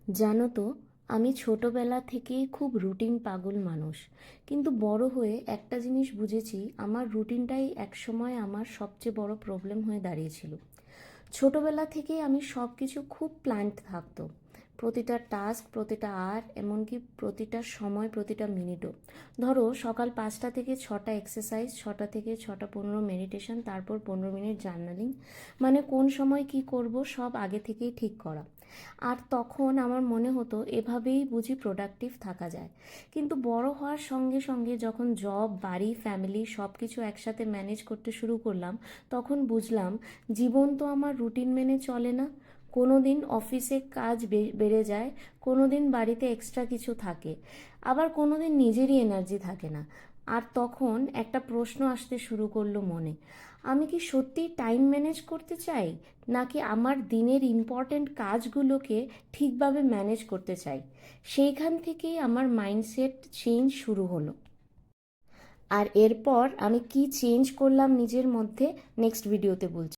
জানো তো, আমি ছোটবেলা থেকেই খুব রুটিন পাগল মানুষ। কিন্তু বড় হয়ে একটা জিনিস বুঝেছি, আমার রুটিনটাই একসময় আমার সবচেয়ে বড় প্রবলেম হয়ে দাঁড়িয়েছিল। ছোটবেলা থেকেই আমি সব কিছু খুব প্ল্যান্ড থাকতো। প্রতিটা টাস্ক, প্রতিটা এমনকি প্রতিটা সময়, প্রতিটা মিনিটও। ধরো সকাল 5টা থেকে 6টা এক্সারসাইজ, 6টা থেকে 6টা 15 মেডিটেশন, তারপর 15 মিনিট জার্নালিং। মানে কোন সময় কি করব সব আগে থেকেই ঠিক করা। আর তখন আমার মনে হতো এভাবেই বুঝি প্রোডাক্টিভ থাকা যায়। কিন্তু বড় হওয়ার সঙ্গে সঙ্গে যখন জব, বাড়ি, ফ্যামিলি সব কিছু একসাথে ম্যানেজ করতে শুরু করলাম, তখন বুঝলাম জীবন তো আমার রুটিন মেনে চলে না। কোনো দিন অফিসে কাজ বেড়ে যায়, কোনো দিন বাড়িতে এক্সট্রা কিছু থাকে, আবার কোনো দিন নিজেরই এনার্জি থাকে না। আর তখন একটা প্রশ্ন আসতে শুরু করলো মনে, আমি কি সত্যিই টাইম ম্যানেজ করতে চাই, নাকি আমার দিনের ইম্পর্ট্যান্ট কাজগুলোকে ঠিকভাবে ম্যানেজ করতে চাই? সেইখান থেকেই আমার মাইন্ডসেট চেঞ্জ শুরু হলো। আর এরপর আমি কি চেঞ্জ করলাম নিজের মধ্যে, নেক্সট ভিডিওতে বলছি।